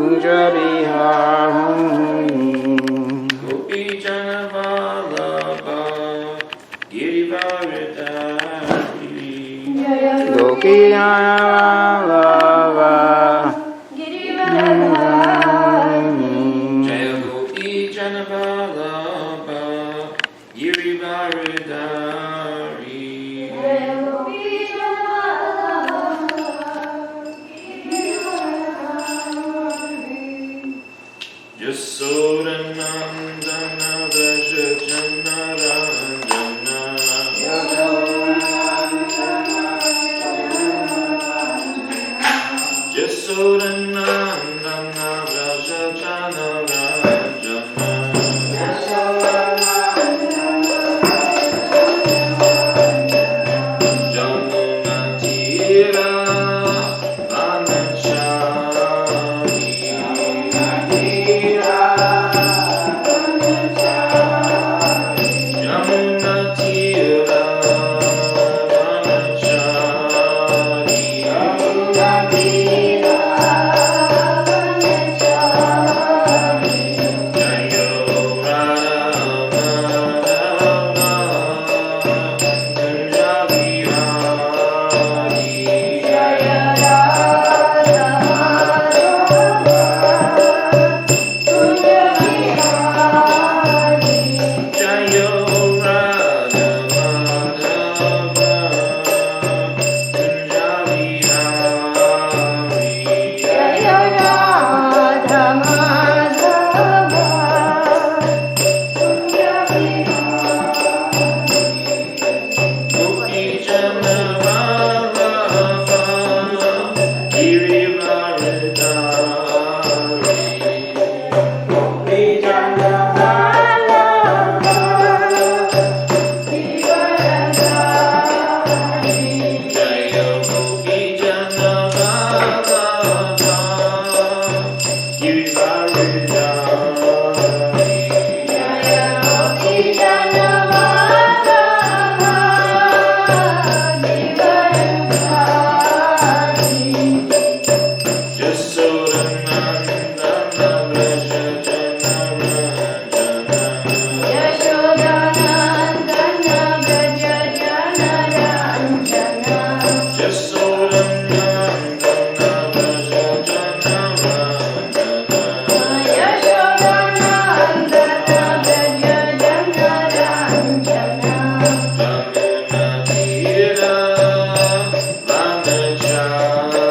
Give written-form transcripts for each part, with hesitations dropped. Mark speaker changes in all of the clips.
Speaker 1: Kunjabihari
Speaker 2: Gopi Janavalabha Girivaridhari
Speaker 1: Gopi Janavalabha
Speaker 2: Jaya Gopi Janavalabha Girivaridhari Yasodanandana Vraja Janaranjana Yasodanandana Vraja Janaranjana Jamuna Tira Vanachari Jamuna Tira Vanachari Jayo Radha Madhava Kunjabihari Jayo Radha Madhava Kunjabihari Gopi Janavalabha Girivaridhari Jaya Gopi Janavalabha Girivaridhari Yasodanandana Vraja Janaranjana Yasodanandana Vraja Janaranjana Jamuna Tira Vanachari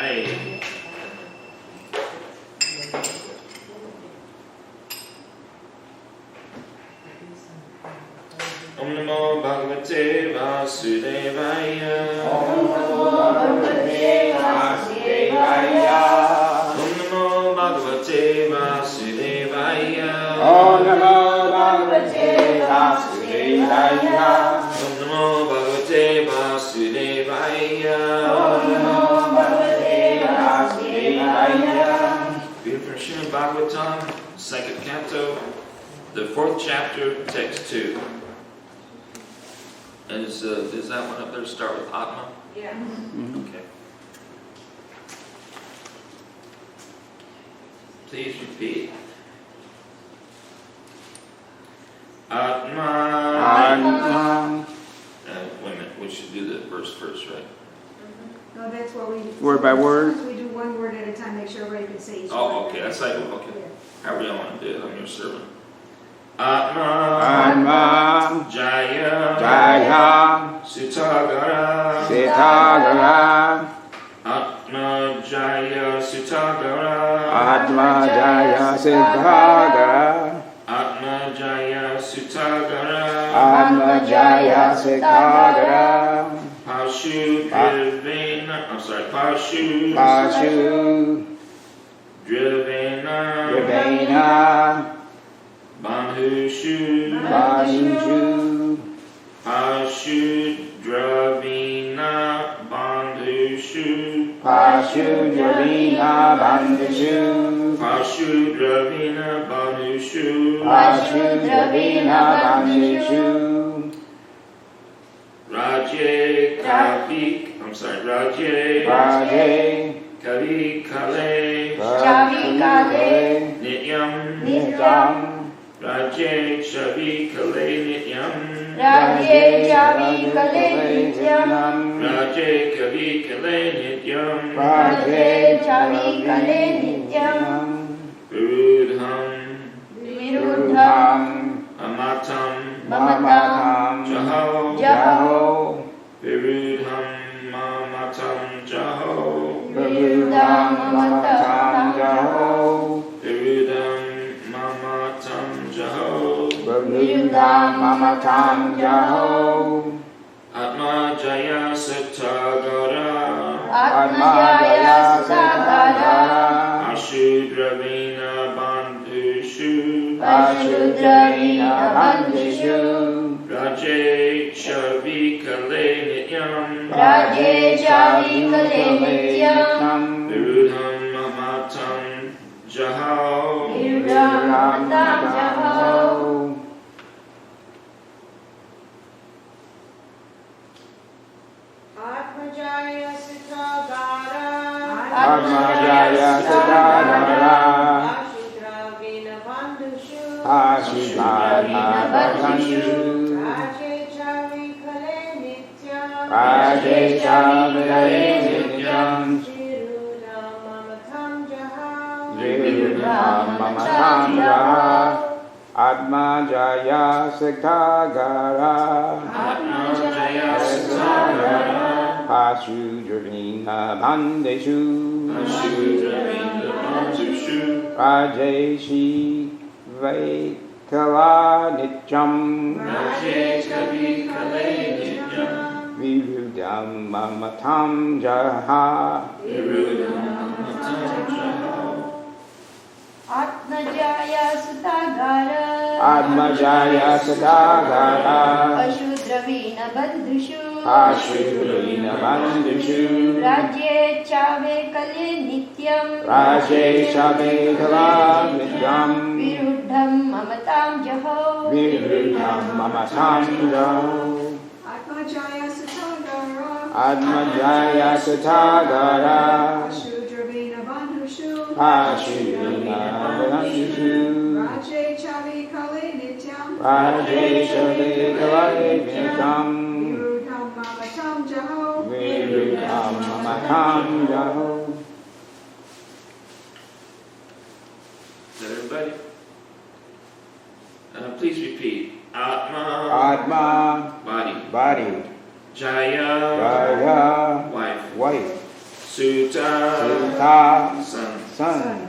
Speaker 2: Hey. Om Namo Bhagavate Vasudevaya.
Speaker 1: Om Namo Bhagavate Vasudevaya.
Speaker 2: Om Namo Bhagavate Vasudevaya.
Speaker 1: Om Namo Bhagavate Vasudevaya.
Speaker 2: Om Namo Bhagavate Vasudevaya.
Speaker 1: Om Namo Bhagavate Vasudevaya.
Speaker 2: Reading from Srimad Bhagavatam, second canto, the fourth chapter, text 2. And is that one up there start with Atma?
Speaker 3: Yeah.
Speaker 2: Okay. Please repeat. Atma.
Speaker 1: Atma.
Speaker 2: Wait a minute, we should do the verse first, right?
Speaker 3: No, that's what we.
Speaker 1: Word by word?
Speaker 3: We do one word at a time, make sure everybody can say each
Speaker 2: Oh,
Speaker 3: word.
Speaker 2: okay, that's like, okay.
Speaker 3: Yeah.
Speaker 2: However you want to do it, I'm your servant. Atma.
Speaker 1: Atma.
Speaker 2: Jaya.
Speaker 1: Jaya.
Speaker 2: Sutagara.
Speaker 1: Sitagara.
Speaker 2: Atma Jaya Sutagara.
Speaker 1: Atma Jaya Sitagara.
Speaker 2: Atma Jaya Sutagara.
Speaker 1: Atma Jaya Sitagara.
Speaker 2: Pashu Drivena. I'm sorry, Pashu.
Speaker 1: Pashu.
Speaker 2: Drivena.
Speaker 1: Drivena.
Speaker 2: Banhushu.
Speaker 1: Banushu.
Speaker 2: Pashu Dravina Bandhushu.
Speaker 1: Pashu Dravina Bandushu.
Speaker 2: Pashu Dravina Bandhushu.
Speaker 1: Pashu Dravina Bandushu.
Speaker 2: Raje Kavik. I'm sorry, Raje.
Speaker 1: Raje.
Speaker 2: Kavi Kale.
Speaker 1: Kavi Kale.
Speaker 2: Nityam.
Speaker 1: Nityam.
Speaker 2: Raje Shavi Kale Nityam.
Speaker 4: Raje Javi Kale Nityam.
Speaker 2: Raje Kavi Kale Nityam.
Speaker 4: Raje Javi Kale Nityam.
Speaker 2: Virudham.
Speaker 4: Viruddham.
Speaker 2: Amatam.
Speaker 4: Mamatam.
Speaker 2: Jaho.
Speaker 4: Jaho.
Speaker 2: Virudham Mamatam Jaho.
Speaker 4: Viruddham Mamatam Jaho.
Speaker 2: Virudham Mamatam Jaho.
Speaker 1: Viruddham Mamatam Jaho.
Speaker 2: Atma Jaya Satagara.
Speaker 4: Atma Jaya Sagara.
Speaker 2: Ashudravina Bandhushu.
Speaker 4: Ashudravina Bandhishu.
Speaker 2: Raje Shavi Kale Nityam.
Speaker 4: Raje Javi Kale Nityam.
Speaker 2: Virudham Mamatam Jaho.
Speaker 4: Viruddham Mamatam Jaho.
Speaker 3: Atmajaya Sitagara.
Speaker 1: Atma Jaya Sitagara.
Speaker 3: Ashudravina Bandhushu.
Speaker 1: Ashudravina Bandushu.
Speaker 3: Raje Chavi Kale Nityam.
Speaker 1: Raje Kale Nityam.
Speaker 3: Viruddham Mamatam Jaha.
Speaker 1: Viruddham Mamatam Jaha. Atma Jaya Sitagara.
Speaker 2: Atma Jaya Satagara.
Speaker 1: Pashu Dravina Bandeshu.
Speaker 2: Ashudravina Bandhushu.
Speaker 1: Rajeshi Vaikala Nityam.
Speaker 2: Raje Kavi Kale Nityam.
Speaker 1: Viruddham Mamatam Jaha.
Speaker 2: Virudham Mamatam Jaho.
Speaker 4: Atma Jaya Sutagara.
Speaker 1: Atma Jaya Sitagara.
Speaker 4: Ashudravina Bandhushu.
Speaker 1: Ashudravina Bandushu.
Speaker 4: Raje Chave Kale Nityam.
Speaker 1: Raje Shabekala Nityam.
Speaker 4: Viruddham Mamatam Jaho.
Speaker 1: Viruddham Mamatam Jaho.
Speaker 3: Atmajaya Sitagara.
Speaker 1: Atma Jaya Sitagara.
Speaker 3: Ashudravina Bandhushu.
Speaker 1: Ashudravina Bandushu.
Speaker 3: Raje Chavi Kale Nityam.
Speaker 1: Raje Shabekala Nityam.
Speaker 3: Viruddham Mamatam Jaho.
Speaker 1: Viruddham Mamatam Jaho.
Speaker 2: Is that everybody? Please repeat. Atma.
Speaker 1: Atma.
Speaker 2: Body.
Speaker 1: Body.
Speaker 2: Jaya.
Speaker 1: Jaya.
Speaker 2: Wife.
Speaker 1: Wife.
Speaker 2: Sutta,
Speaker 1: Sutta,
Speaker 2: sun.
Speaker 1: sun.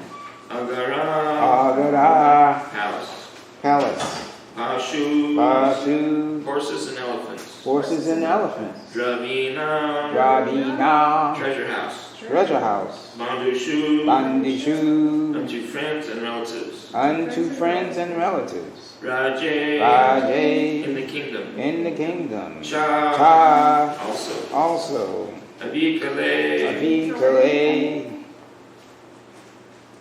Speaker 2: Agara,
Speaker 1: Agara,
Speaker 2: palace.
Speaker 1: palace.
Speaker 2: Pashu,
Speaker 1: Pashu,
Speaker 2: horses and elephants.
Speaker 1: horses and elephants.
Speaker 2: Dravina,
Speaker 1: Radina,
Speaker 2: treasure house.
Speaker 1: treasure house.
Speaker 2: Bandushu,
Speaker 1: Bandishu,
Speaker 2: unto friends and relatives.
Speaker 1: unto friends and relatives.
Speaker 2: Raje, in
Speaker 1: Raje,
Speaker 2: the kingdom.
Speaker 1: in the kingdom.
Speaker 2: Cha,
Speaker 1: Cha,
Speaker 2: also.
Speaker 1: also.
Speaker 2: Avikale,
Speaker 1: Avikale,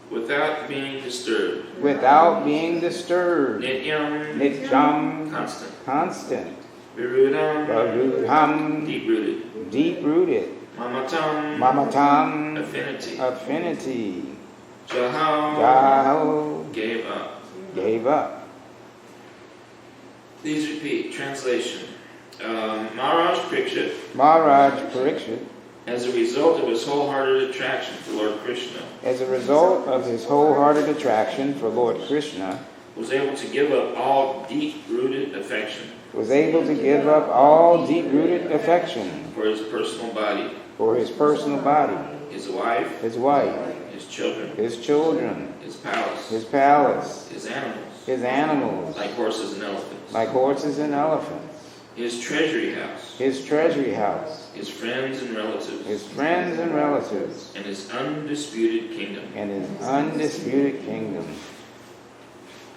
Speaker 2: without being disturbed.
Speaker 1: without being disturbed.
Speaker 2: Nityam,
Speaker 1: Nityam,
Speaker 2: constant.
Speaker 1: constant.
Speaker 2: Virudam,
Speaker 1: Varudham,
Speaker 2: deep rooted.
Speaker 1: deep rooted.
Speaker 2: Mamatam,
Speaker 1: Mamatam,
Speaker 2: affinity.
Speaker 1: affinity.
Speaker 2: Jahao,
Speaker 1: Jaho,
Speaker 2: gave up.
Speaker 1: gave up.
Speaker 2: Please repeat. Translation. Maharaj Parikshit,
Speaker 1: Maharaj Parikshit,
Speaker 2: as a result of his wholehearted attraction for Lord Krishna,
Speaker 1: as a result of his wholehearted attraction for Lord Krishna,
Speaker 2: was able to give up all deep-rooted affection
Speaker 1: was able to give up all deep-rooted affection
Speaker 2: for his personal body,
Speaker 1: for his personal body,
Speaker 2: his wife,
Speaker 1: his wife,
Speaker 2: his children,
Speaker 1: his children,
Speaker 2: his palace,
Speaker 1: his palace,
Speaker 2: his animals,
Speaker 1: his animals,
Speaker 2: like horses and elephants,
Speaker 1: like horses and elephants,
Speaker 2: his treasury house,
Speaker 1: his treasury house,
Speaker 2: his friends and relatives,
Speaker 1: his friends and relatives,
Speaker 2: and his undisputed kingdom.
Speaker 1: and his undisputed kingdom.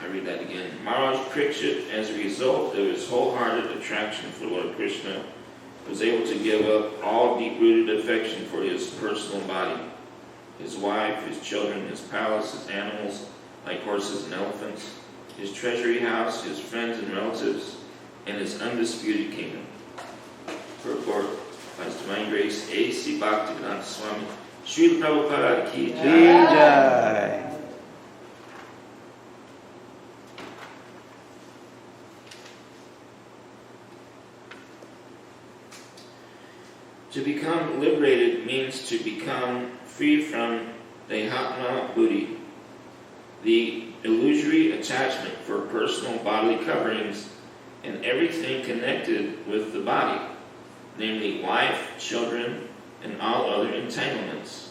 Speaker 2: I read that again. Maharaj Parikshit, as a result of his wholehearted attraction for Lord Krishna, was able to give up all deep-rooted affection for his personal body, his wife, his children, his palace, his animals, like horses and elephants, his treasury house, his friends and relatives, and his undisputed kingdom. Purport by His Divine Grace A.C. Bhaktivedanta Swami Srila Prabhupada Ki
Speaker 1: Ki
Speaker 2: Jai.
Speaker 1: Jai.
Speaker 2: To become liberated means to become free from Dehatma Buddhi, the illusory attachment for personal bodily coverings and everything connected with the body, namely wife, children, and all other entanglements.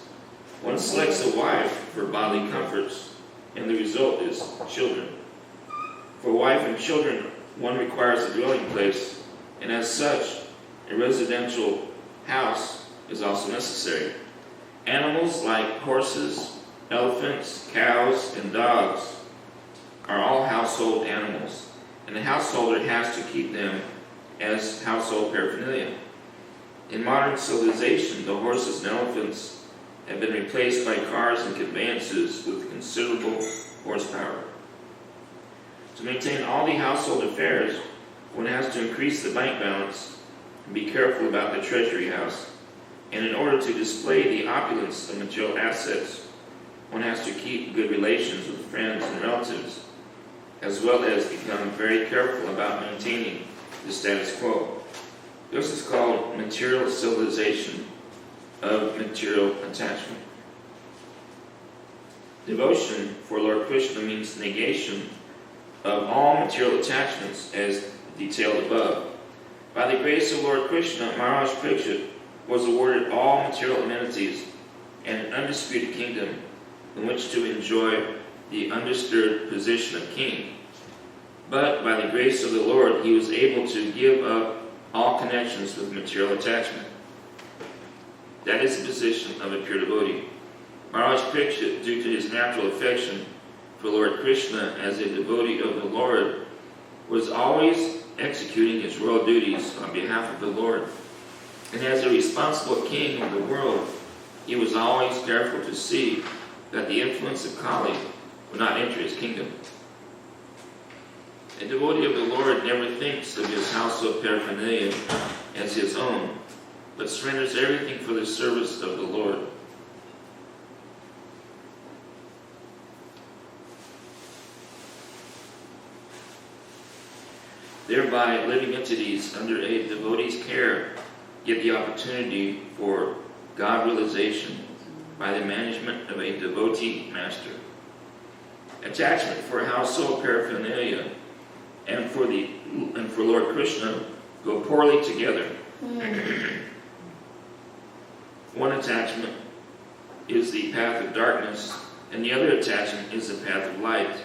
Speaker 2: One selects a wife for bodily comforts, and the result is children. For wife and children, one requires a dwelling place, and as such, a residential house is also necessary. Animals like horses, elephants, cows, and dogs are all household animals, and the householder has to keep them as household paraphernalia. In modern civilization, the horses and elephants have been replaced by cars and conveyances with considerable horsepower. To maintain all the household affairs, one has to increase the bank balance and be careful about the treasury house. And in order to display the opulence of material assets, one has to keep good relations with friends and relatives, as well as become very careful about maintaining the status quo. This is called material civilization of material attachment. Devotion for Lord Krishna means negation of all material attachments as detailed above. By the grace of Lord Krishna, Maharaj Parikshit was awarded all material amenities and an undisputed kingdom in which to enjoy the undisturbed position of king. But by the grace of the Lord, he was able to give up all connections with material attachment. That is the position of a pure devotee. Maharaj Parikshit, due to his natural affection for Lord Krishna as a devotee of the Lord, was always executing his royal duties on behalf of the Lord. And as a responsible king of the world, he was always careful to see that the influence of Kali would not enter his kingdom. A devotee of the Lord never thinks of his household paraphernalia as his own, but surrenders everything for the service of the Lord. Thereby, living entities under a devotee's care get the opportunity for God realization by the management of a devotee master. Attachment for household paraphernalia and for Lord Krishna go poorly together. One attachment is the path of darkness, and the other attachment is the path of light.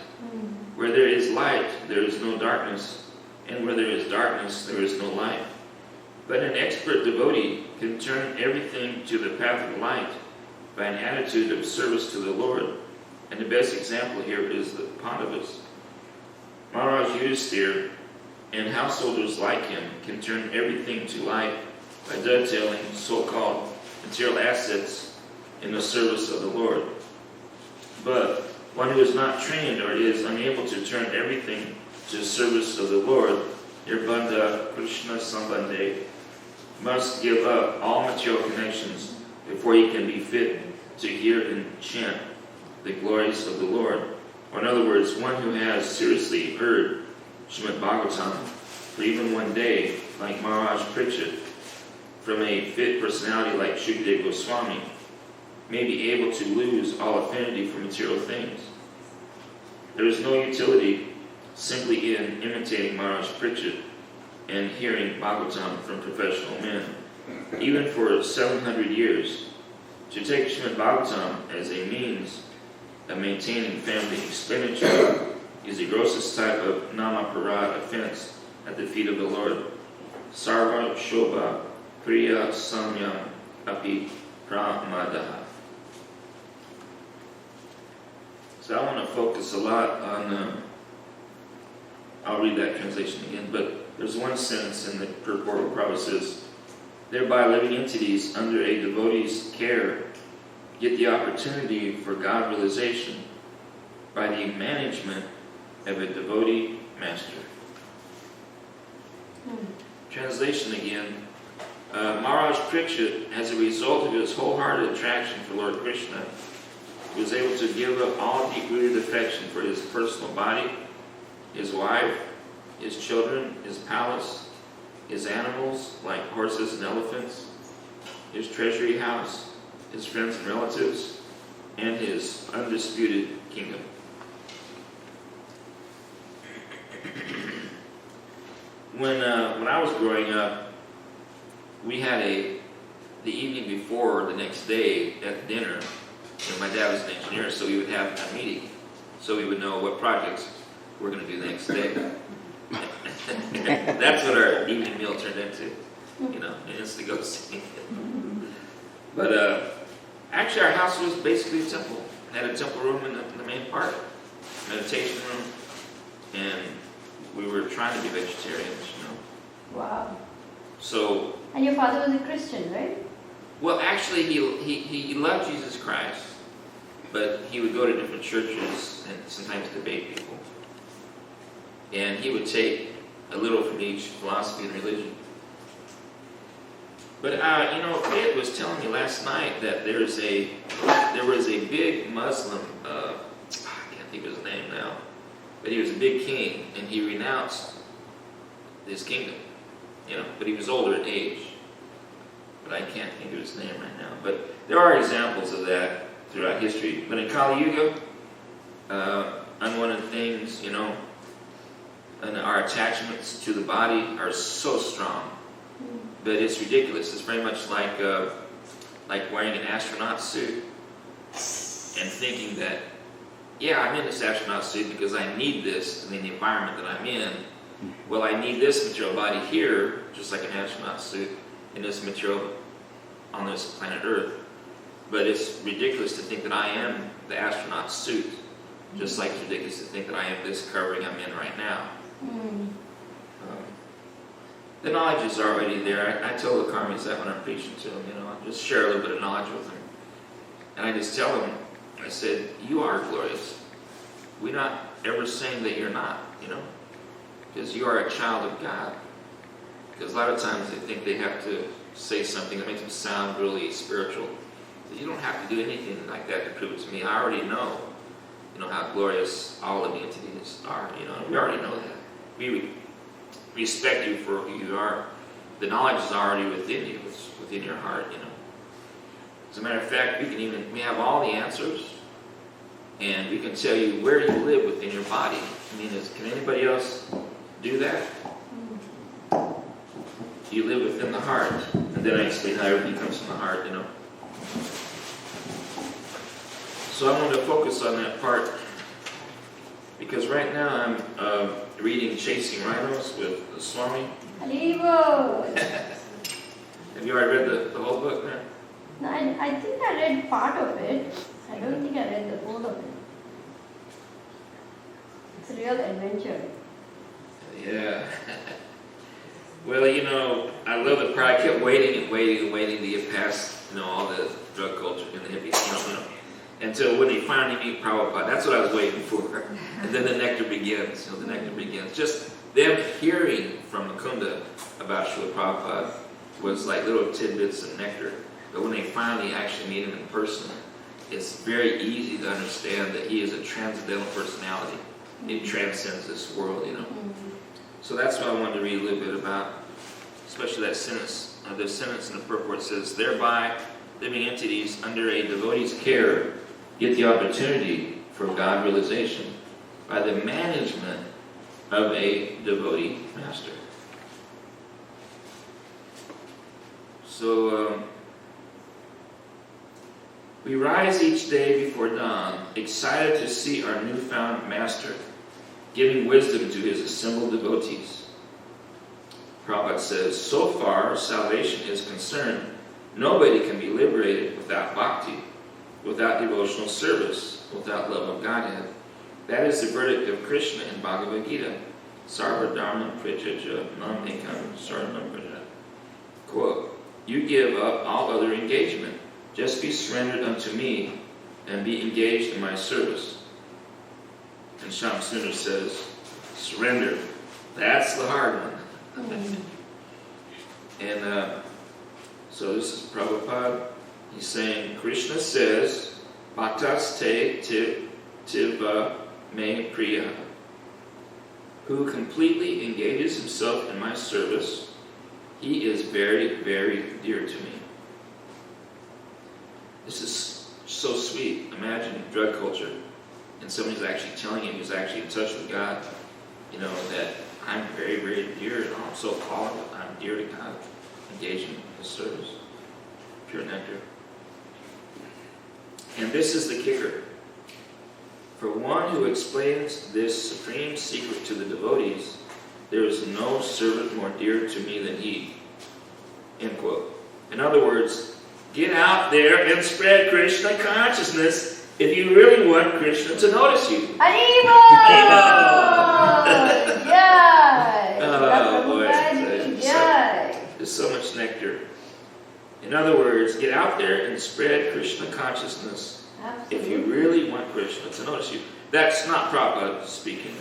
Speaker 2: Where there is light, there is no darkness, and where there is darkness, there is no light. But an expert devotee can turn everything to the path of light by an attitude of service to the Lord. And the best example here is the Pandavas. Maharaj Yudhisthira and householders like him can turn everything to light by dovetailing so-called material assets in the service of the Lord. But one who is not trained or is unable to turn everything to the service of the Lord, Nirbandha Krishna Sambandhe, must give up all material connections before he can be fit to hear and chant the glories of the Lord. Or in other words, one who has seriously heard Srimad Bhagavatam for even one day, like Maharaj Parikshit, from a fit personality like Shukadeva Goswami, may be able to lose all affinity for material things. There is no utility simply in imitating Maharaj Parikshit and hearing Bhagavatam from professional men. Even for 700 years, to take Srimad Bhagavatam as a means of maintaining family expenditure is the grossest type of namaparad offense at the feet of the Lord. Sarva Shobha Priya Samyam Api Pramadaha. So I want to focus a lot on, I'll read that translation again, but there's one sentence in the purport where Prabhu says, thereby living entities under a devotee's care get the opportunity for God realization by the management of a devotee master. Translation again. Maharaj Parikshit, as a result of his wholehearted attraction for Lord Krishna, was able to give up all deep-rooted affection for his personal body, his wife, his children, his palace, his animals like horses and elephants, his treasury house, his friends and relatives, and his undisputed kingdom. When I was growing up, we had the evening before or the next day at dinner. My dad was an engineer, so we would have a meeting, so we would know what projects we're going to do the next day. That's what our evening meal turned into, and it's to go see. But actually, our house was basically a temple. It had a temple room in the main part, meditation room, and we were trying to be vegetarians,
Speaker 4: Wow.
Speaker 2: So.
Speaker 4: And your father was a Christian, right?
Speaker 2: Well, actually, he loved Jesus Christ, but he would go to different churches and sometimes debate people. And he would take a little from each philosophy and religion. But Ed was telling me last night that there was a big Muslim, I can't think of his name now, but he was a big king, and he renounced his kingdom, but he was older in age. But I can't think of his name right now. But there are examples of that throughout history. But in Kali Yuga, unwanted things, and our attachments to the body are so strong. But it's ridiculous. It's very much like wearing an astronaut suit and thinking that, I'm in this astronaut suit because I need this in the environment that I'm in. Well, I need this material body here, just like an astronaut suit, in this material on this planet Earth. But it's ridiculous to think that I am the astronaut suit, just like it's ridiculous to think that I am this covering I'm in right now. The knowledge is already there. I tell the karmis that when I'm preaching to them, I just share a little bit of knowledge with them. And I just tell them, I said, you are glorious. We're not ever saying that you're not, because you are a child of God. Because a lot of times they think they have to say something that makes them sound really spiritual. So you don't have to do anything like that to prove it to me. I already know, how glorious all of the entities are. We already know that. We respect you for who you are. The knowledge is already within you. It's within your heart. As a matter of fact, we have all the answers, and we can tell you where you live within your body. Can anybody else do that? You live within the heart. And then I explain how everything comes from the heart, So I want to focus on that part because right now I'm reading Chasing Rhinos with the Swami.
Speaker 4: Haribo!
Speaker 2: Have you already read the whole book there?
Speaker 4: No, I think I read part of it. I don't think I read the whole of it. It's a real adventure.
Speaker 2: Yeah. Well, you know, I love the part. I kept waiting and waiting and waiting to get past, you know, all the drug culture and the hippies, you know, until when they finally meet Prabhupada. That's what I was waiting for. And then the nectar begins. You know, the nectar begins. Just them hearing from Mukunda about Srila Prabhupada was like little tidbits of nectar. But when they finally actually meet him in person, it's very easy to understand that he is a transcendental personality. It transcends this world, you know. So that's what I wanted to read a little bit about, especially that sentence. The sentence in the purport says, thereby living entities under a devotee's care get the opportunity for God realization by the management of a devotee master. So we rise each day before dawn, excited to see our newfound master, giving wisdom to his assembled devotees. Prabhupada says, so far as salvation is concerned, nobody can be liberated without bhakti, without devotional service, without love of Godhead. That is the verdict of Krishna in Bhagavad Gita. Sarva dharma prajaja nam ekam saranam praja. Quote, you give up all other engagement. Just be surrendered unto me and be engaged in my service. And Shyam Sundar says, surrender. That's the hard one. And so this is Prabhupada. He's saying, Krishna says, Bhaktas te tiva me priya. Who completely engages himself in my service, he is very, very dear to me. This is so sweet. Imagine drug culture, and somebody's actually telling you he's actually in touch with God. You know, that I'm very, very dear, and I'm so called, I'm dear to God, engaging in his service. Pure nectar. And this is the kicker. For one who explains this supreme secret to the devotees, there is no servant more dear to me than he. End quote. In other words, get out there and spread Krishna consciousness if you really want Krishna to notice you.
Speaker 4: Haribo! Jai!
Speaker 2: Oh boy,
Speaker 4: Jai!
Speaker 2: there's so much nectar. In other words, get out there and spread Krishna consciousness if you really want Krishna to notice you. That's not Prabhupada speaking.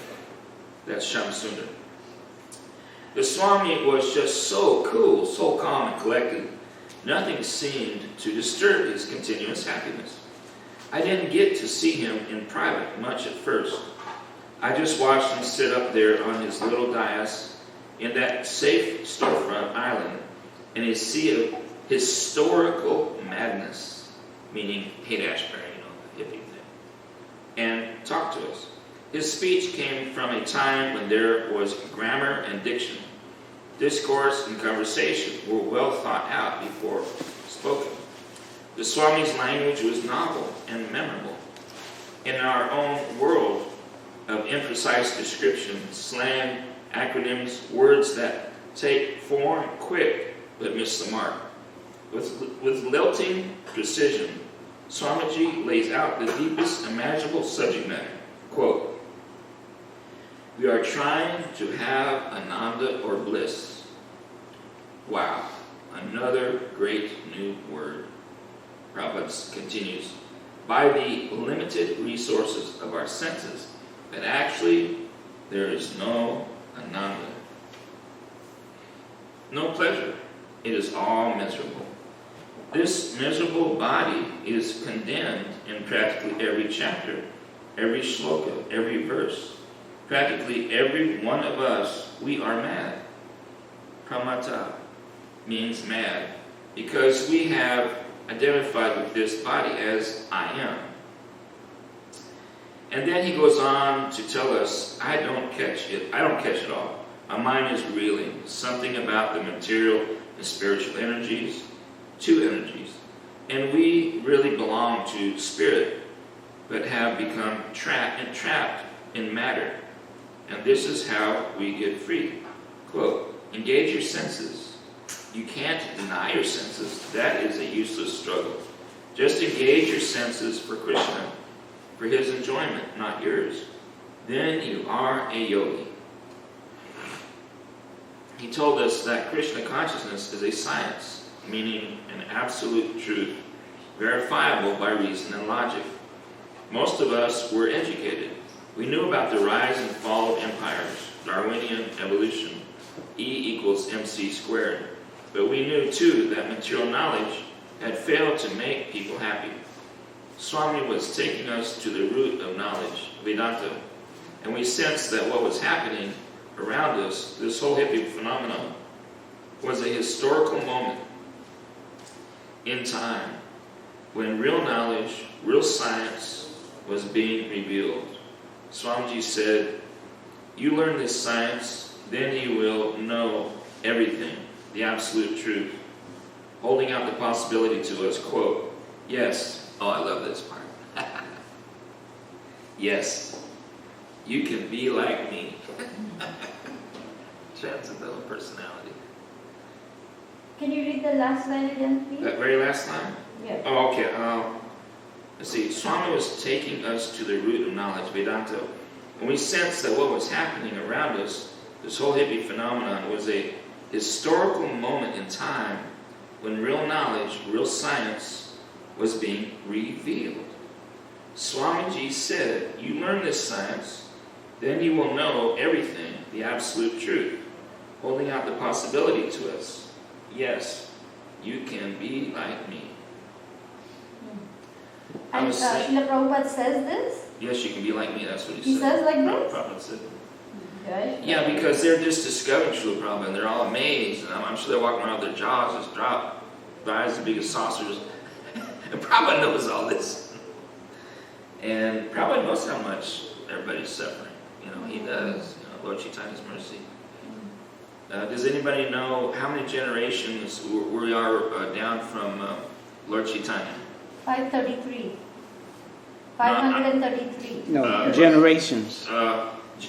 Speaker 2: That's Shyam Sundar. The Swami was just so cool, so calm and collected. Nothing seemed to disturb his continuous happiness. I didn't get to see him in private much at first. I just watched him sit up there on his little dais in that safe storefront island in a sea of historical madness, meaning Haight-Ashbury, the hippie thing, and talk to us. His speech came from a time when there was grammar and diction. Discourse and conversation were well thought out before spoken. The Swami's language was novel and memorable. In our own world of imprecise description, slang, acronyms, words that take form quick but miss the mark. With lilting precision, Swamiji lays out the deepest imaginable subject matter. Quote, we are trying to have ananda or bliss. Wow, another great new word. Prabhupada continues, by the limited resources of our senses, that actually there is no ananda. No pleasure. It is all miserable. This miserable body is condemned in practically every chapter, every shloka, every verse. Practically every one of us, we are mad. Pramata means mad, because we have identified with this body as I am. And then he goes on to tell us, I don't catch it all. My mind is reeling. Something about the material and spiritual energies, two energies. And we really belong to spirit. but have become entrapped in matter. And this is how we get free. Quote, engage your senses. You can't deny your senses. That is a useless struggle. Just engage your senses for Krishna, for his enjoyment, not yours. Then you are a yogi. He told us that Krishna consciousness is a science, meaning an absolute truth, verifiable by reason and logic. Most of us were educated. We knew about the rise and fall of empires, Darwinian evolution, E equals mc squared. But we knew too that material knowledge had failed to make people happy. Swami was taking us to the root of knowledge, Vedanta, and we sensed that what was happening around us, this whole hippie phenomenon, was a historical moment in time when real knowledge, real science was being revealed. Swamiji said, you learn this science, then you will know everything, the absolute truth. Holding out the possibility to us, quote, yes, oh I love this part. Yes, you can be like me. Transcendental personality.
Speaker 4: Can you read the last line again, please?
Speaker 2: That very last line?
Speaker 4: Yeah.
Speaker 2: Oh, okay. Let's see. Swami was taking us to the root of knowledge, Vedanta. And we sensed that what was happening around us, this whole hippie phenomenon, was a historical moment in time when real knowledge, real science, was being revealed. Swamiji said, you learn this science, then you will know everything, the absolute truth, holding out the possibility to us. Yes, you can be like me.
Speaker 4: And Srila Prabhupada says this?
Speaker 2: Yes, you can be like me, that's what
Speaker 4: He
Speaker 2: he said.
Speaker 4: says like this?
Speaker 2: Prabhupada said.
Speaker 4: Okay.
Speaker 2: Yeah, because they're just discovering Srila Prabhupada, and they're all amazed, and I'm sure they're walking around with their jaws just dropped, their eyes as big as saucers, and Prabhupada knows all this. And Prabhupada knows how much everybody's suffering. He does. Lord Chaitanya's mercy. Does anybody know how many generations we are down from Lord Chaitanya?
Speaker 4: 533. 533.
Speaker 1: No, generations.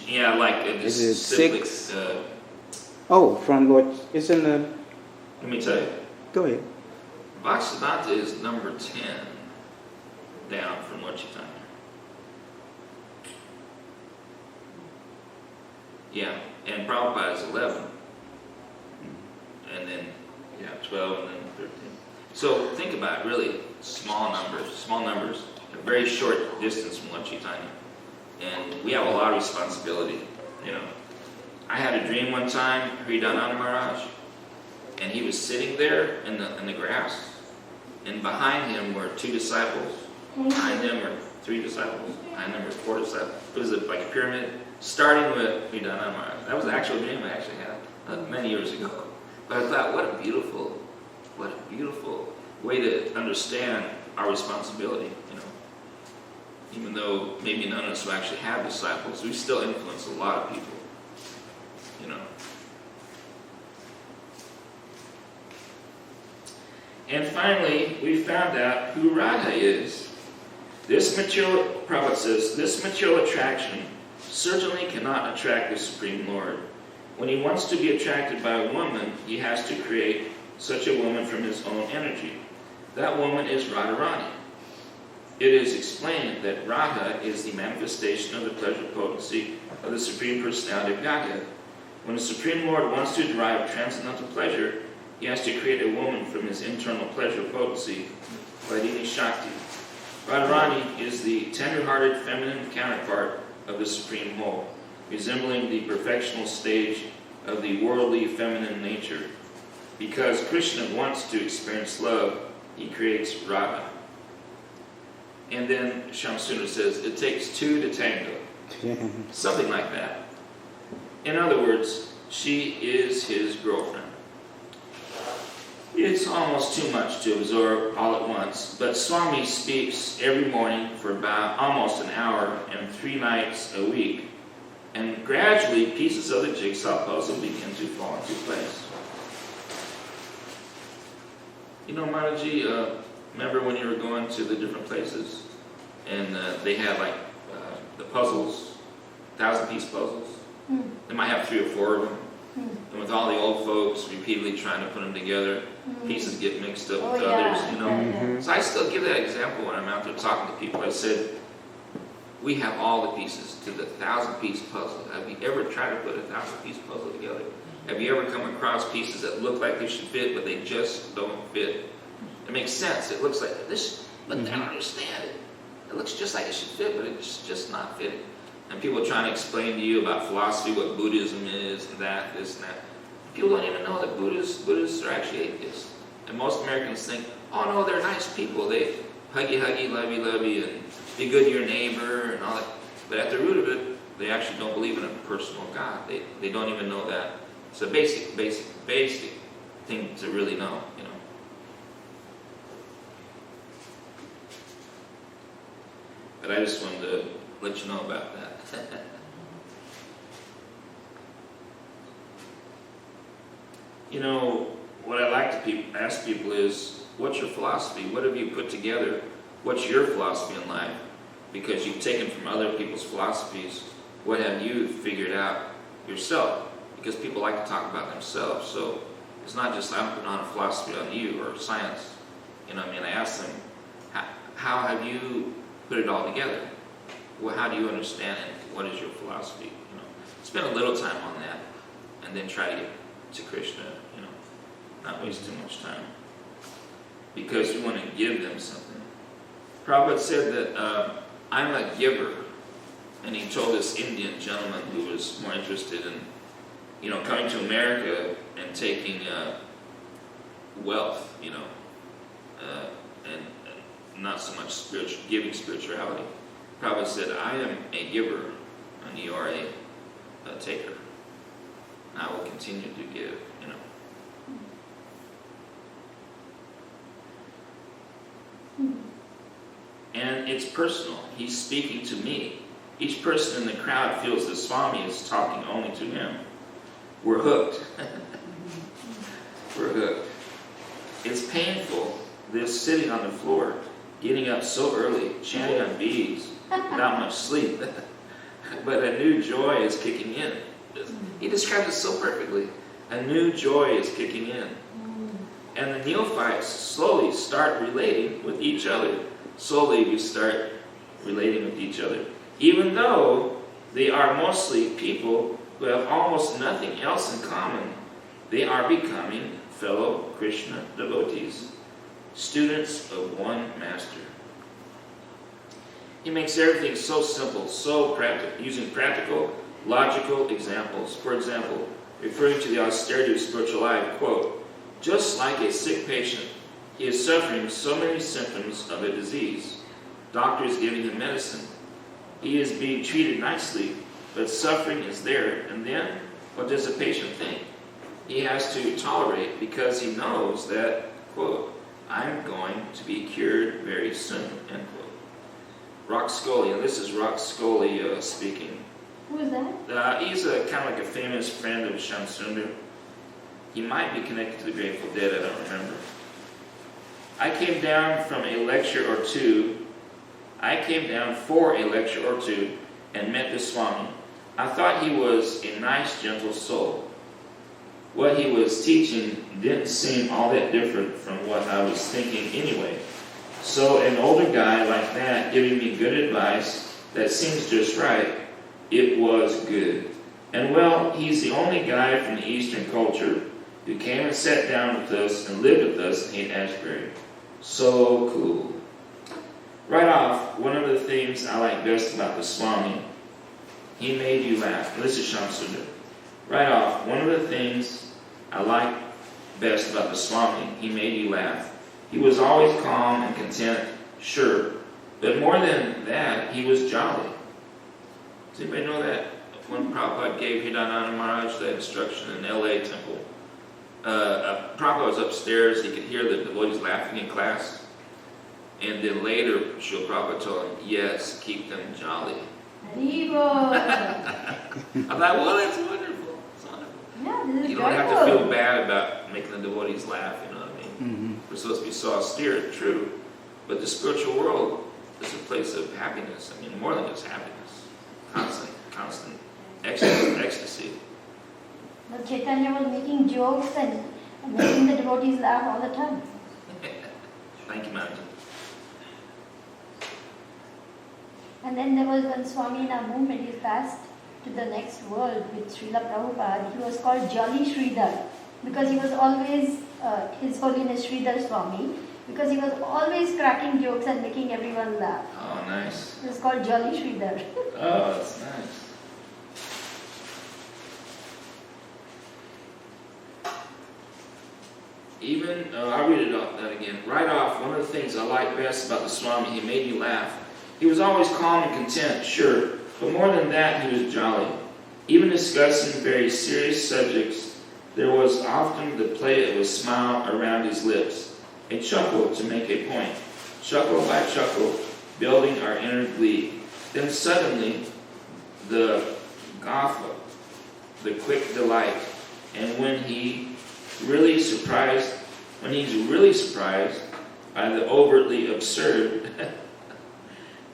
Speaker 2: Yeah, like
Speaker 1: Is it
Speaker 2: siblings,
Speaker 1: 6? Oh, from Lord, it's in the...
Speaker 2: let me tell you.
Speaker 1: Go ahead.
Speaker 2: Bhaktivedanta is number 10 down from Lord Chaitanya. Yeah, and Prabhupada is 11. And then, 12 and then 13. So think about it, really small numbers, a very short distance from Lord Chaitanya. And we have a lot of responsibility, I had a dream one time, Hridananda Maharaj, and he was sitting there in the grass, and behind him were 2 disciples, behind him were 3 disciples, behind them were 4 disciples. It was like a pyramid, starting with Hridananda Maharaj. That was an actual dream I actually had many years ago. But I thought, what a beautiful way to understand our responsibility, Even though maybe none of us who actually have disciples, we still influence a lot of people, And finally, we found out who Radha is. Prabhupada says, this material attraction certainly cannot attract the Supreme Lord. When he wants to be attracted by a woman, he has to create such a woman from his own energy. That woman is Radharani. It is explained that Radha is the manifestation of the pleasure potency of the Supreme Personality of Godhead. When the Supreme Lord wants to derive transcendental pleasure, he has to create a woman from his internal pleasure potency, Vaidini Shakti. Radharani is the tender-hearted feminine counterpart of the Supreme Whole, resembling the perfectional stage of the worldly feminine nature. Because Krishna wants to experience love, he creates Radha. And then Shamsundar says, it takes 2 to tango. Something like that. In other words, she is his girlfriend. It's almost too much to absorb all at once, but Swami speaks every morning for about almost an hour and 3 nights a week, and gradually pieces of the jigsaw puzzle begin to fall into place. Mataji, remember when you were going to the different places? and they had like the puzzles, 1,000-piece puzzles. They might have 3 or 4 of them. And with all the old folks repeatedly trying to put them together, pieces get mixed up with others, you know. So I still give that example when I'm out there talking to people. I said, we have all the pieces to the 1,000-piece puzzle. Have you ever tried to put a 1,000-piece puzzle together? Have you ever come across pieces that look like they should fit, but they just don't fit? It makes sense. It looks like this, but I don't understand it. It looks just like it should fit, but it's just not fitting. And people are trying to explain to you about philosophy, what Buddhism is, and that, this, and that. People don't even know that Buddhists are actually atheists. And most Americans think, oh no, they're nice people. They huggy, lovey, and be good to your neighbor, and all that. But at the root of it, they actually don't believe in a personal God. They don't even know that. It's a basic thing to really know, you know. But I just wanted to let you know about that. You know, what I like to ask people is, what's your philosophy? What have you put together? What's your philosophy in life? Because you've taken from other people's philosophies. What have you figured out yourself? Because people like to talk about themselves. So it's not just I'm putting on a philosophy on you or science. You know what I mean? I ask them, how have you put it all together? Well, how do you understand it? What is your philosophy? You know, spend a little time on that, and then try to get to Krishna. You know, not waste too much time, because you want to give them something. Prabhupada said that I'm a giver, and he told this Indian gentleman who was more interested in, you know, coming to America and taking wealth, you know, and not so much giving spirituality. Prabhupada said, I am a giver, and you are a taker. And I will continue to give, you know. And it's personal. He's speaking to me. Each person in the crowd feels that Swami is talking only to him. We're hooked. We're hooked. It's painful, this sitting on the floor, getting up so early, chanting on beads, without much sleep. But a new joy is kicking in. He described it so perfectly. A new joy is kicking in. And the neophytes slowly start relating with each other. Slowly we start relating with each other. Even though they are mostly people who have almost nothing else in common, they are becoming fellow Krishna devotees, students of one master. He makes everything so simple, so practical, using practical, logical examples. For example, referring to the austerity of spiritual life, quote, just like a sick patient, he is suffering so many symptoms of a disease. Doctor is giving him medicine. He is being treated nicely, but suffering is there. And then, what does the patient think? He has to tolerate because he knows that, quote, I'm going to be cured very soon, end quote. Rock Scully, and this is Rock Scully speaking.
Speaker 4: Who is that?
Speaker 2: He's kind of like a famous friend of Shamsundar. He might be connected to the Grateful Dead, I don't remember. I came down for a lecture or two, and met the Swami. I thought he was a nice, gentle soul. What he was teaching didn't seem all that different from what I was thinking anyway. So an older guy like that giving me good advice that seems just right, it was good. And well, he's the only guy from the Eastern culture who came and sat down with us and lived with us in Haight-Ashbury. So cool. Right off, one of the things I like best about the Swami, he made you laugh. And this is Shamsundar. Right off, one of the things I like best about the Swami, he made you laugh. He was always calm and content, sure, but more than that, he was jolly. Does anybody know that? When Prabhupada gave Hidananda Maharaj that instruction in the LA temple, Prabhupada was upstairs, he could hear the devotees laughing in class, and then later, Srila Prabhupada told him, yes, keep them jolly. I thought, well, that's wonderful. It's wonderful.
Speaker 4: Yeah, this is
Speaker 2: You don't have to feel bad about making the devotees laugh, you know what I mean? We're supposed to be so austere, true. But the spiritual world is a place of happiness. I mean, more than just happiness. Constant ecstasy.
Speaker 4: But Chaitanya was making jokes and making the devotees laugh all the time.
Speaker 2: Thank you, Mataji.
Speaker 4: And then there was one Swami in our movement, he passed to the next world with Srila Prabhupada. He was called Jolly Sridhar because he was always, His Holiness Sridhar Swami, because he was always cracking jokes and making everyone laugh.
Speaker 2: Oh, nice.
Speaker 4: It was called Jolly Sridhar.
Speaker 2: Oh, that's nice. Even, I'll read that again. Right off, one of the things I like best about the Swami, he made me laugh. He was always calm and content, sure, but more than that, he was jolly. Even discussing very serious subjects, there was often the play of a smile around his lips, a chuckle to make a point, chuckle by chuckle, building our inner glee. Then suddenly, the gaffa, the quick delight, and when he's really surprised by the overtly absurd,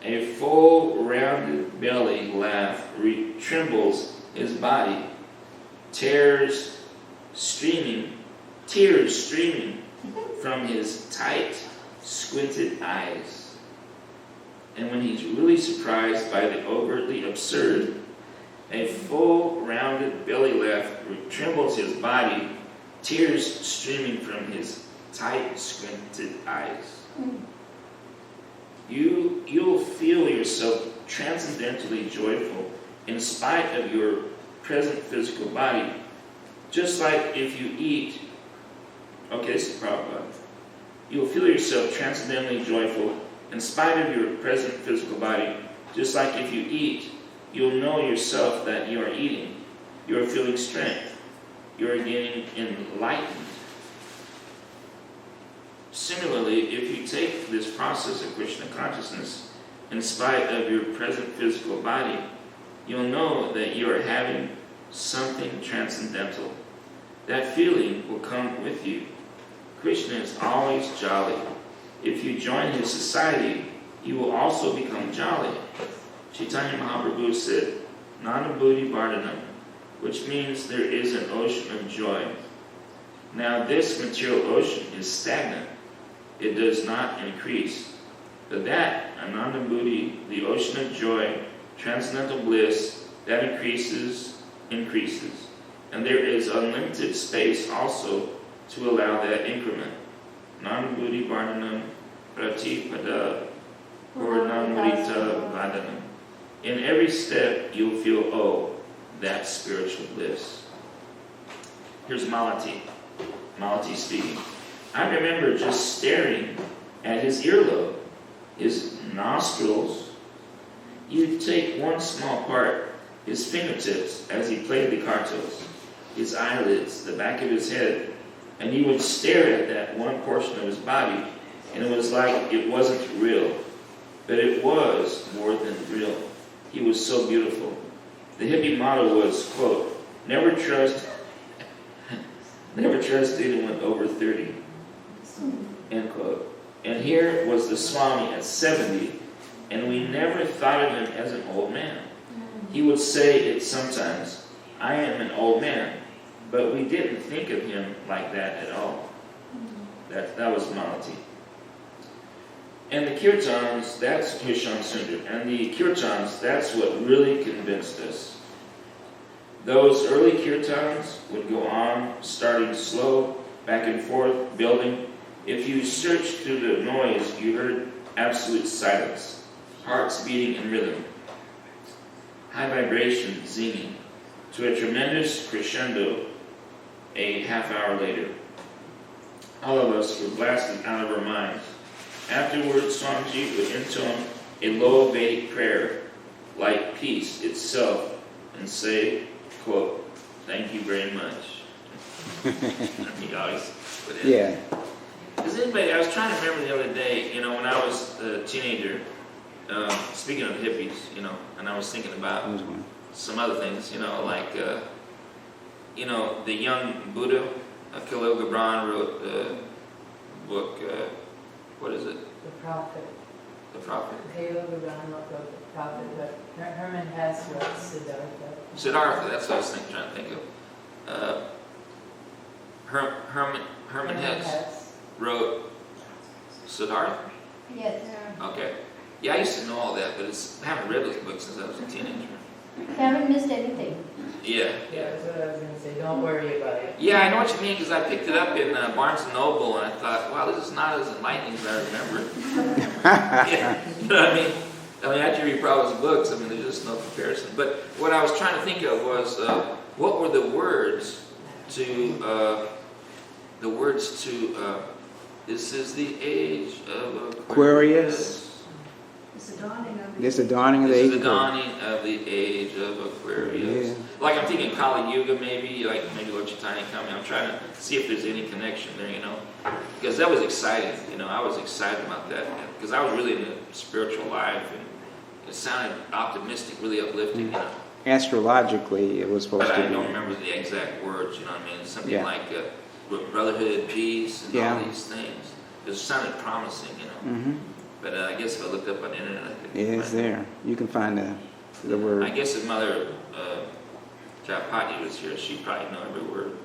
Speaker 2: a full, rounded belly laugh trembles his body, tears streaming from his tight, squinted eyes. And when he's really surprised by the overtly absurd, a full, rounded belly laugh trembles his body, tears streaming from his tight, squinted eyes. You'll feel yourself transcendently joyful in spite of your present physical body. Just like if you eat, okay, this is Prabhupada. You'll feel yourself transcendently joyful in spite of your present physical body. Just like if you eat, you'll know yourself that you are eating. You are feeling strength. You are getting enlightened. Similarly, if you take this process of Krishna consciousness in spite of your present physical body, you'll know that you are having something transcendental. That feeling will come with you. Krishna is always jolly. If you join his society, you will also become jolly. Chaitanya Mahaprabhu said, Nanabhuti Vardhanam, which means there is an ocean of joy. Now this material ocean is stagnant. It does not increase. But that, Anandabhuti, the ocean of joy, transcendental bliss, that increases. And there is unlimited space also to allow that increment. Nanabhuti Vardhanam Pratipada Purnamrita Vadanam. In every step you'll feel, oh, that's spiritual bliss. Here's Malati speaking. I remember just staring at his earlobe, his nostrils. You'd take one small part, his fingertips, as he played the kartos, his eyelids, the back of his head, and you would stare at that one portion of his body, and it was like it wasn't real. But it was more than real. He was so beautiful. The hippie motto was, quote, never trust anyone over 30, end quote. And here was the Swami at 70, and we never thought of him as an old man. He would say it sometimes, I am an old man, but we didn't think of him like that at all. That was Malati. And the kirtans, that's Hisham Sundar. And the kirtans, that's what really convinced us. Those early kirtans would go on, starting slow, back and forth, building. If you searched through the noise, you heard absolute silence, hearts beating in rhythm, high vibration zinging, to a tremendous crescendo a half hour later. All of us were blasted out of our minds. Afterwards, Swamiji would intone a low Vedic prayer, like peace itself, and say, quote, thank you very much. He always put in.
Speaker 1: Yeah.
Speaker 2: Does anybody, I was trying to remember the other day, when I was a teenager, speaking of hippies, and I was thinking about some other things, like, the young Buddha, Khalil Gibran wrote the book, what is it?
Speaker 5: The Prophet.
Speaker 2: the prophet.
Speaker 5: Prophet, but Herman Hesse wrote Siddhartha.
Speaker 2: Siddhartha, that's what I was trying to think of. Herman Hesse wrote Siddhartha?
Speaker 4: Yes.
Speaker 2: Okay. Yeah, I used to know all that, but I haven't read those books since I was a teenager.
Speaker 4: You haven't missed anything.
Speaker 2: Yeah.
Speaker 5: Yeah, that's what I was going to say. Don't worry about it.
Speaker 2: Yeah, I know what you mean, because I picked it up in Barnes & Noble, and I thought, wow, this is not as enlightening as I remember it. Yeah, you know what I mean? After you read Prabhupada's books, there's just no comparison. But what I was trying to think of was, what were the words to, this is the age of
Speaker 1: Aquarius.
Speaker 3: It's the dawning of
Speaker 1: This is the dawning of the
Speaker 2: This is
Speaker 1: age.
Speaker 2: the dawning of the age of Aquarius.
Speaker 1: Yeah.
Speaker 2: Like I'm thinking Kali Yuga, maybe Lord Chaitanya coming. I'm trying to see if there's any connection there, because that was exciting. I was excited about that because I was really in a spiritual life, and it sounded optimistic, really uplifting.
Speaker 1: Astrologically, it was supposed
Speaker 2: But
Speaker 1: to
Speaker 2: I
Speaker 1: be.
Speaker 2: don't remember the exact words. Something
Speaker 1: Yeah.
Speaker 2: like brotherhood, peace, and
Speaker 1: Yeah.
Speaker 2: all these things. It sounded promising,
Speaker 1: Mm-hmm.
Speaker 2: But I guess if I looked up on the internet, I could
Speaker 1: It is
Speaker 2: find it.
Speaker 1: there. You can find the word.
Speaker 2: I guess if Mother Chapati was here, she'd probably know every word.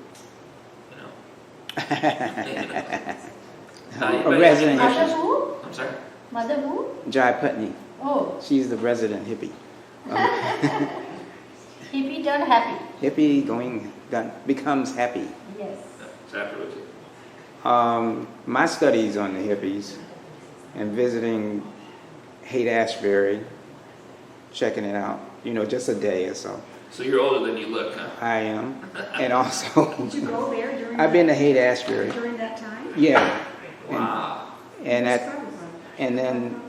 Speaker 1: A resident
Speaker 4: Mother
Speaker 1: hippie.
Speaker 4: who?
Speaker 2: I'm sorry?
Speaker 4: Mother who?
Speaker 1: Jai Putney.
Speaker 4: Oh,
Speaker 1: She's the resident hippie.
Speaker 4: hippie turned happy.
Speaker 1: Hippie becomes happy.
Speaker 4: Yes.
Speaker 2: That's afterwards.
Speaker 1: My studies on the hippies and visiting Haight-Ashbury, checking it out, just a day or so.
Speaker 2: So you're older than you look, huh?
Speaker 1: I am. And also,
Speaker 3: Did you go there during
Speaker 1: I've been to Haight-Ashbury.
Speaker 3: during that time?
Speaker 1: Yeah.
Speaker 2: Wow.
Speaker 1: And then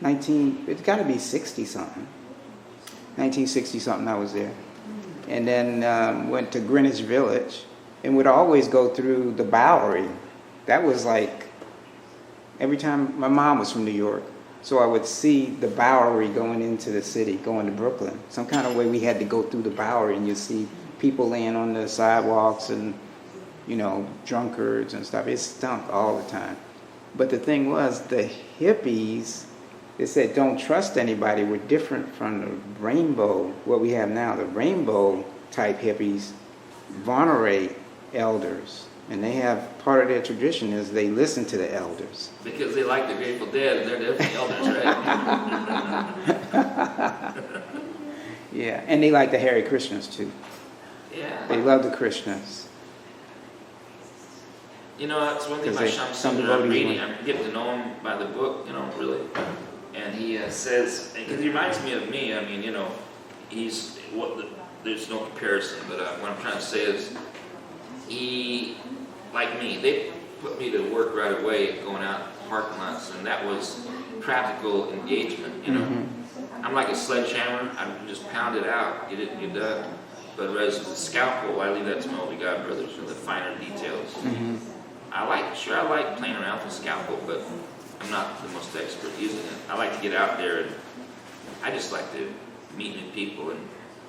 Speaker 1: it's got to be 60-something. 1960-something I was there. And then went to Greenwich Village and would always go through the Bowery. That was like, every time, my mom was from New York, so I would see the Bowery going into the city, going to Brooklyn. Some kind of way we had to go through the Bowery, and you'd see people laying on the sidewalks and, drunkards and stuff. It stunk all the time. But the thing was, the hippies, they said don't trust anybody. We're different from the rainbow, what we have now. The rainbow type hippies venerate elders. And they have, part of their tradition is they listen to the elders.
Speaker 2: Because they like the Grateful Dead, and they're definitely elders, right?
Speaker 1: Yeah, and they like the Hare Krishnas too.
Speaker 2: Yeah.
Speaker 1: They love the Krishnas.
Speaker 2: That's one thing
Speaker 1: 'Cause
Speaker 2: about
Speaker 1: some
Speaker 2: Shamsundar I'm
Speaker 1: devotees
Speaker 2: reading.
Speaker 1: want-
Speaker 2: I'm getting to know him by the book, really. And he says, because he reminds me of me. There's no comparison, but what I'm trying to say is, he, like me, they put me to work right away, going out parking lots, and that was practical engagement. I'm like a sledgehammer. I just pound it out, get it, and get done. But whereas with a scalpel, I leave that to my Holy God brothers for the finer details. I like playing around with a scalpel, but I'm not the most expert using it. I like to get out there, and I just like to meet new people. And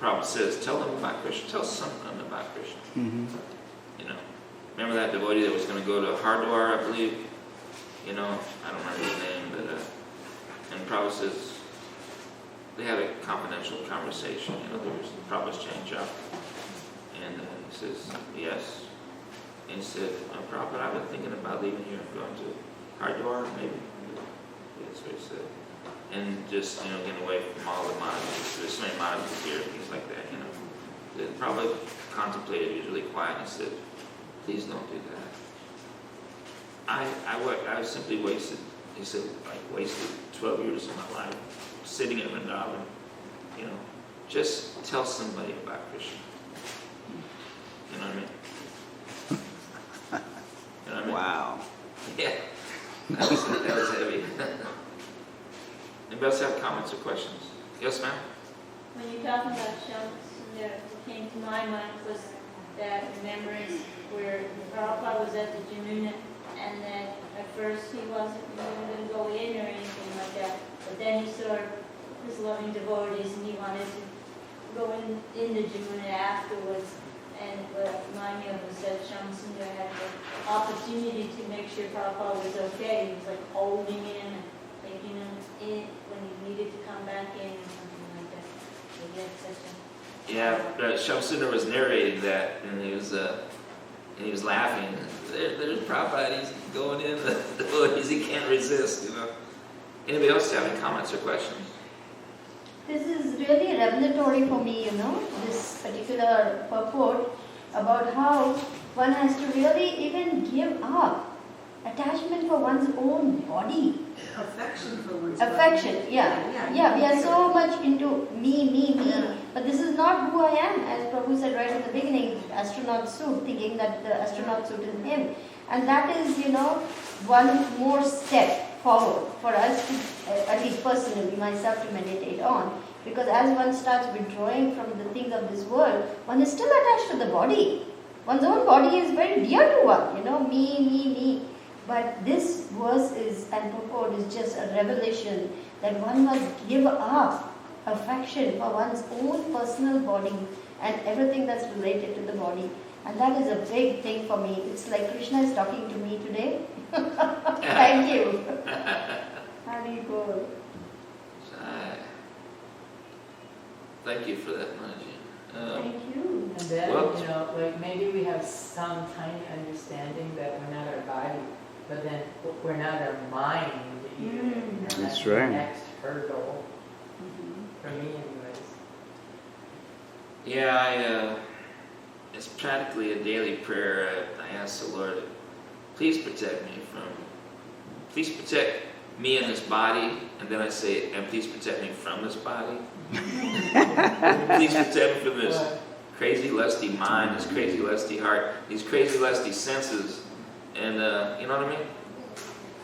Speaker 2: Prabhupada says, tell them about Krishna. Tell someone about Krishna. Remember that devotee that was going to go to Hardwar, I believe? I don't remember his name, but and Prabhupada says they had a confidential conversation. There was Prabhupada's change up, and he says yes. And he said, Prabhupada, I've been thinking about leaving here and going to Hardwar, maybe. That's what he said. And just getting away from all the monuments. There's so many monuments here, things like that. That Prabhupada contemplated. He was really quiet, and he said, please don't do that. I simply wasted, he said, wasted 12 years of my life sitting in Vrindavan. Just tell somebody about Krishna. You know what I mean? You know what I mean?
Speaker 1: Wow.
Speaker 2: Yeah. That was heavy. Anybody else have comments or questions? Yes, ma'am?
Speaker 6: When you're talking about Shamsundar, what came to my mind was that remembrance where Prabhupada was at the Jamuna, and then at first he wasn't going to go in or anything like that, but then he saw his loving devotees and he wanted to go in the Jamuna afterwards. And what reminded me of was that Shamsundar had the opportunity to make sure Prabhupada was okay. He was like holding him and making in when he needed to come back in or something like that. So he had such a
Speaker 2: Yeah, Shamsundar was narrating that, and he was laughing. There's Prabhupada, he's going in the devotees, he can't resist, you know. Anybody else have any comments or questions?
Speaker 4: This is really revelatory for me, you know, this particular purport about how one has to really even give up attachment for one's own body.
Speaker 3: Affection for one's
Speaker 4: Affection,
Speaker 3: body.
Speaker 4: yeah. We are so much into me.
Speaker 3: Yeah.
Speaker 4: But this is not who I am, as Prabhu said right in the beginning, astronaut suit, thinking that the astronaut suit is him. And that is, you know, one more step forward for us to, at least personally, myself to meditate on. Because as one starts withdrawing from the things of this world, one is still attached to the body. One's own body is very dear to one, you know, me. But this verse is, and purport is just a revelation that one must give up affection for one's own personal body and everything that's related to the body. And that is a big thing for me. It's like Krishna is talking to me today. Thank you. Hari Bol.
Speaker 2: Thank you for that, Manaji.
Speaker 4: Thank you.
Speaker 5: And then,
Speaker 2: Well-
Speaker 5: you know, like maybe we have some tiny understanding that we're not our body, but then we're not our mind either. And
Speaker 1: That's
Speaker 5: the
Speaker 1: right.
Speaker 5: next hurdle, for me anyways.
Speaker 2: Yeah, it's practically a daily prayer. I ask the Lord, please protect me in this body, and then I say, and please protect me from this body. Please protect me from this crazy, lusty mind, this crazy, lusty heart, these crazy, lusty senses, and you know what I mean?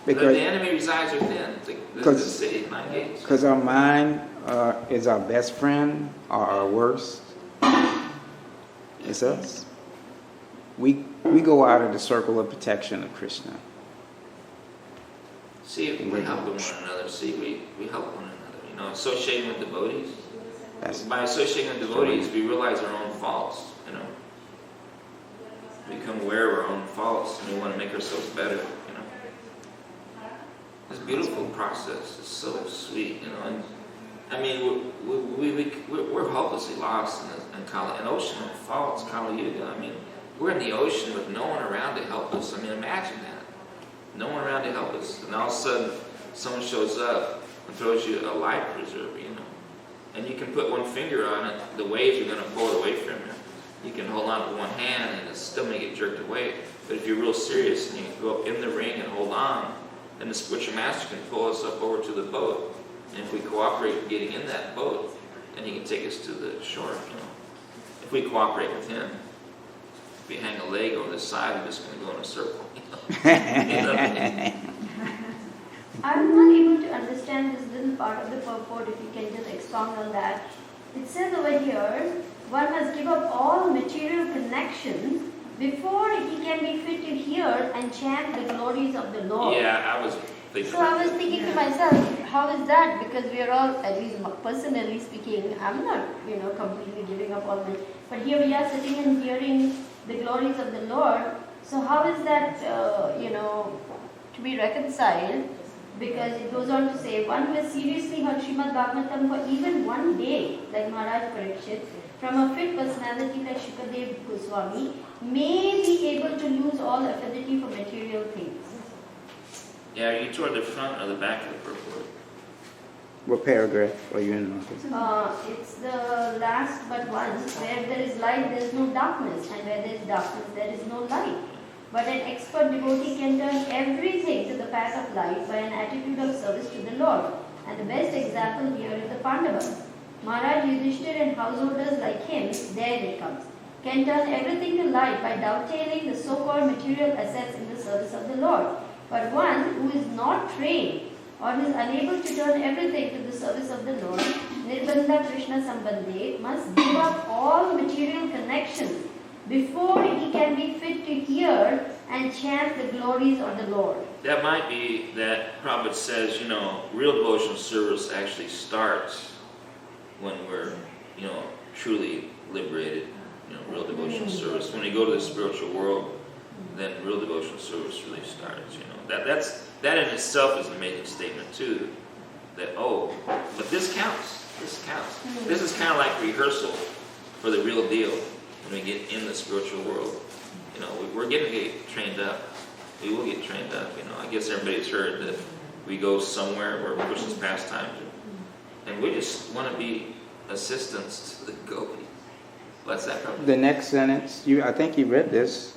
Speaker 2: The
Speaker 1: Because
Speaker 2: enemy resides within. This is the city, 9 gates.
Speaker 1: because our mind is our best friend or our worst. It's us. We go out of the circle of protection of Krishna.
Speaker 2: See, we help one another. See, we help one another. You know, associating with devotees. By associating with devotees, we realize our own faults. You know, we become aware of our own faults, and we want to make ourselves better. You know, it's a beautiful process. It's so sweet. You know, and I mean, we're hopelessly lost in an ocean of faults, Kali Yuga. I mean, we're in the ocean with no one around to help us. I mean, imagine that. No one around to help us. And all of a sudden, someone shows up and throws you a life preserver, you know. And you can put one finger on it, the waves are going to pull it away from you. You can hold on with one hand and it's still going to get jerked away. But if you're real serious and you go up in the ring and hold on, then the spiritual master can pull us up over to the boat. And if we cooperate with getting in that boat, then he can take us to the shore, you know. If we cooperate with him, if we hang a leg over the side, we're just going to go in a circle. You know what I mean?
Speaker 4: I'm not able to understand this little part of the purport, if you can just expound on that. It says over here, one must give up all material connections before he can be fit to hear and chant the glories of the Lord.
Speaker 2: Yeah, I was thinking.
Speaker 4: So I was thinking to myself, how is that? Because we are all, at least personally speaking, I'm not, you know, completely giving up all this. But here we are sitting and hearing the glories of the Lord. So how is that, you know, to be reconciled? Because it goes on to say, one who has seriously heard Srimad Bhagavatam for even one day, like Maharaj Parikshit, from a fit personality like Shukadev Goswami, may be able to lose all affinity for material things.
Speaker 2: Yeah, are you toward the front or the back of the purport?
Speaker 1: What paragraph are you in?
Speaker 4: It's the last but one. Where there is light, there is no darkness, and where there is darkness, there is no light. But an expert devotee can turn everything to the path of light by an attitude of service to the Lord. And the best example here is the Pandavas. Maharaj Yudhishthir and householders like him, there it comes, can turn everything to light by dovetailing the so-called material assets in the service of the Lord. But one who is not trained or is unable to turn everything to the service of the Lord, Nirbandha Krishna Sambandhe, must give up all material connections before he can be fit to hear and chant the glories of the Lord.
Speaker 2: That might be that Prabhupada says, you know, real devotional service actually starts when we're, you know, truly liberated. You know, real devotional service. When we go to the spiritual world, then real devotional service really starts. You know, that in itself is an amazing statement too. that, oh, but this counts. This counts. This is kind of like rehearsal for the real deal when we get in the spiritual world. You know, we're getting to get trained up. We will get trained up. You know, I guess everybody's heard that we go somewhere where Krishna's pastimes, and we just want to be assistants to the gopis. What's that, Prabhu?
Speaker 1: The next sentence, I think you read this.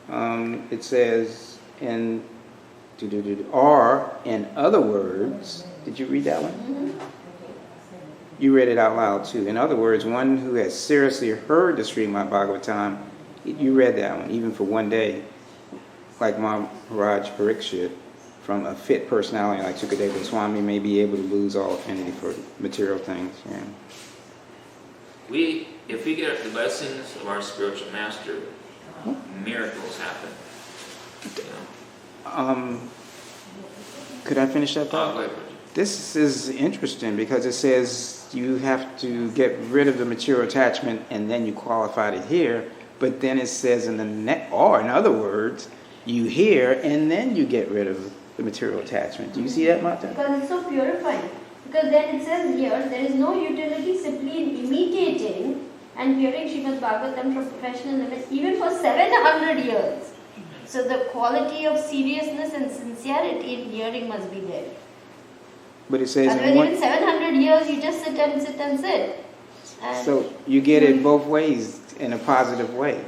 Speaker 1: It says, or in other words, did you read that one? You read it out loud too. In other words, one who has seriously heard the Srimad Bhagavatam, you read that one, even for one day, like Maharaj Parikshit, from a fit personality like Sukadeva Swami, may be able to lose all affinity for material things. Yeah.
Speaker 2: If we get the blessings of our spiritual master, miracles happen. You know?
Speaker 1: Could I finish that thought?
Speaker 2: Go ahead.
Speaker 1: This is interesting because it says you have to get rid of the material attachment and then you qualify to hear. But then it says or in other words, you hear and then you get rid of the material attachment. Do you see that, Mata?
Speaker 4: Because it's so purifying. Because then it says here, there is no utility simply in imitating and hearing Srimad Bhagavatam from professional limits even for 700 years. So the quality of seriousness and sincerity in hearing must be there.
Speaker 1: But it says
Speaker 4: otherwise even 700 years you just sit and sit and sit. And
Speaker 1: so you get it both ways in a positive way.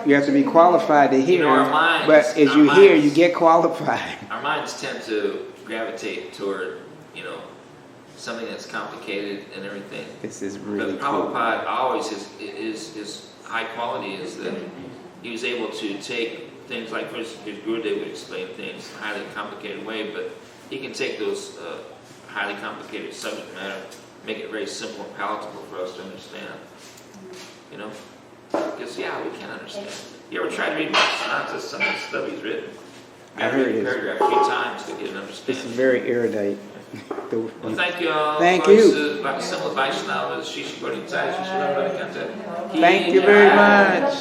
Speaker 1: You have to be qualified to hear,
Speaker 2: our minds,
Speaker 1: but as you hear, you get qualified.
Speaker 2: Our minds tend to gravitate toward, something that's complicated and everything.
Speaker 1: This is really
Speaker 2: but
Speaker 1: cool.
Speaker 2: Prabhupada always, his high quality is that he was able to take things like his Gurudev would explain things in a highly complicated way, but he can take those highly complicated subject matter, make it very simple and palatable for us to understand. Because, we can understand. You ever try to read not just some of the stuff he's written?
Speaker 1: I heard
Speaker 2: read
Speaker 1: it.
Speaker 2: a paragraph 3 times to get an
Speaker 1: This is
Speaker 2: understanding.
Speaker 1: very erudite.
Speaker 2: Well, thank you all.
Speaker 1: Thank you.
Speaker 2: Thank you very much.